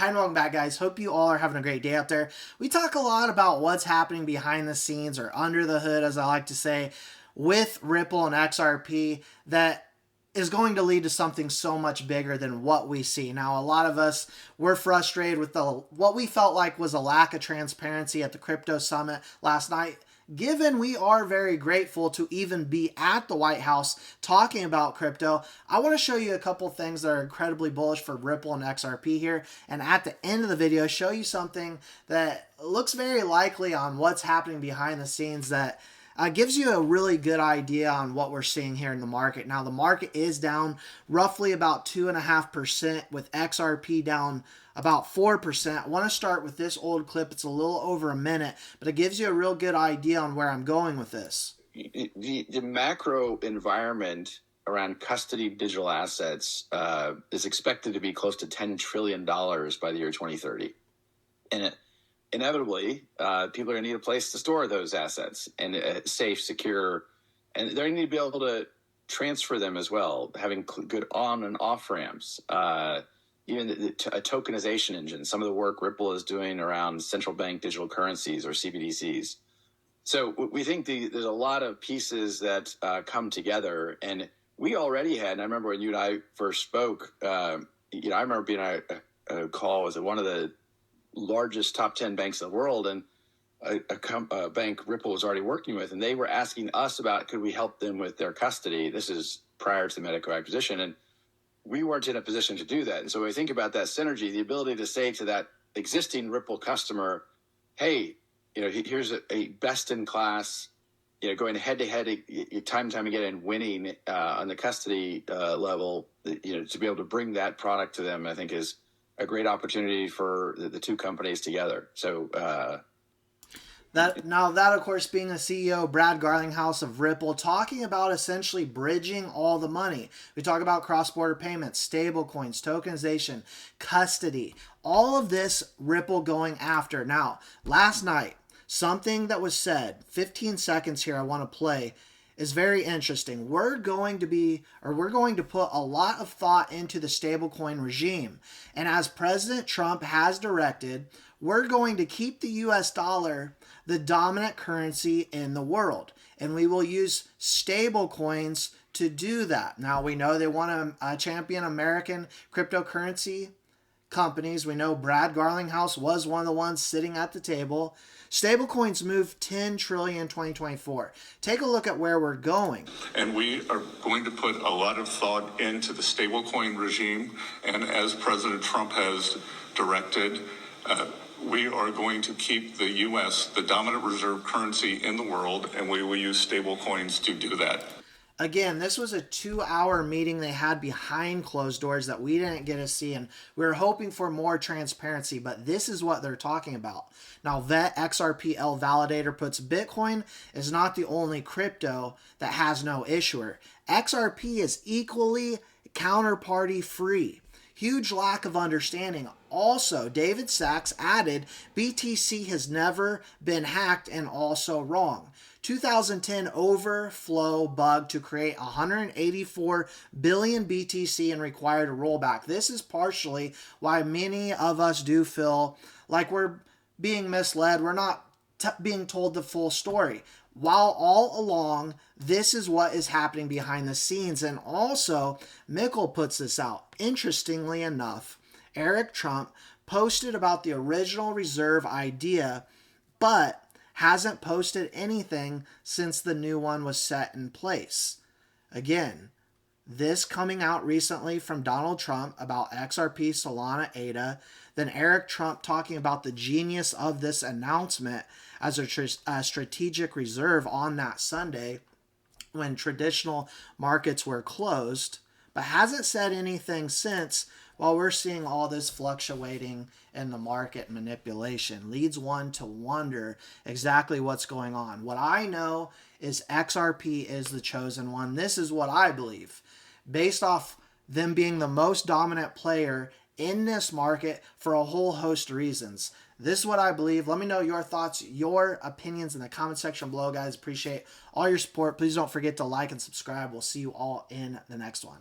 Hi and welcome back, guys. Hope you all are having a great day out there. We talk a lot about what's happening behind the scenes, or under the hood, as I like to say, with Ripple and XRP that is going to lead to something so much bigger than what we see. Now, a lot of us were frustrated with what we felt like was a lack of transparency at the crypto summit last night. Given we are very grateful to even be at the White House talking about crypto, I want to show you a couple things that are incredibly bullish for Ripple and XRP here. And at the end of the video, show you something that looks very likely on what's happening behind the scenes that gives you a really good idea on what we're seeing here in the market. Now, the market is down roughly about 2.5%, with XRP down about 4%. I want to start with this old clip. It's a little over a minute, but it gives you a real good idea on where I'm going with this. The macro environment around custody digital assets is expected to be close to $10 trillion by the year 2030. And inevitably, people are going to need a place to store those assets, and safe, secure, and they're going to need to be able to transfer them as well, having good on and off ramps, even a tokenization engine. Some of the work Ripple is doing around central bank digital currencies, or CBDCs. So we think there's a lot of pieces that come together, and we already had, and I remember when you and I first spoke, I remember being on a call with one of the largest top 10 banks in the world, and a bank Ripple was already working with, and they were asking us about, could we help them with their custody? This is prior to the Medico acquisition, and we weren't in a position to do that. And so when we think about that synergy, the ability to say to that existing Ripple customer, hey, here's a best in class, going head to head time and time again and winning on the custody level, to be able to bring that product to them, I think is a great opportunity for the two companies together. So that of course being the CEO Brad Garlinghouse of Ripple, talking about essentially bridging all the money. We talk about cross-border payments, stable coins, tokenization, custody, all of this Ripple going after. Now, last night, something that was said, 15 seconds here I want to play, is very interesting. We're going to put a lot of thought into the stablecoin regime. And as President Trump has directed, we're going to keep the US dollar the dominant currency in the world. And we will use stablecoins to do that. Now, we know they want to champion American cryptocurrency companies. We know Brad Garlinghouse was one of the ones sitting at the table. Stablecoins moved $10 trillion in 2024. Take a look at where we're going. And we are going to put a lot of thought into the stablecoin regime. And as President Trump has directed, we are going to keep the U.S. the dominant reserve currency in the world, and we will use stablecoins to do that. Again, this was a 2-hour meeting they had behind closed doors that we didn't get to see, and we were hoping for more transparency, but this is what they're talking about. Now, VET XRPL Validator puts Bitcoin is not the only crypto that has no issuer. XRP is equally counterparty free. Huge lack of understanding. Also, David Sachs added, BTC has never been hacked and also wrong. 2010 overflow bug to create 184 billion BTC and required a rollback. This is partially why many of us do feel like we're being misled. We're not being told the full story. While all along, this is what is happening behind the scenes. And also, Mickle puts this out. Interestingly enough, Eric Trump posted about the original reserve idea, but hasn't posted anything since the new one was set in place. Again, this coming out recently from Donald Trump about XRP, Solana, ADA, then Eric Trump talking about the genius of this announcement as a strategic reserve on that Sunday when traditional markets were closed, but hasn't said anything since, while we're seeing all this fluctuating in the market manipulation. Leads one to wonder exactly what's going on. What I know is XRP is the chosen one. This is what I believe, based off them being the most dominant player in this market for a whole host of reasons. This is what I believe. Let me know your thoughts, your opinions in the comment section below, guys. Appreciate all your support. Please don't forget to like and subscribe. We'll see you all in the next one.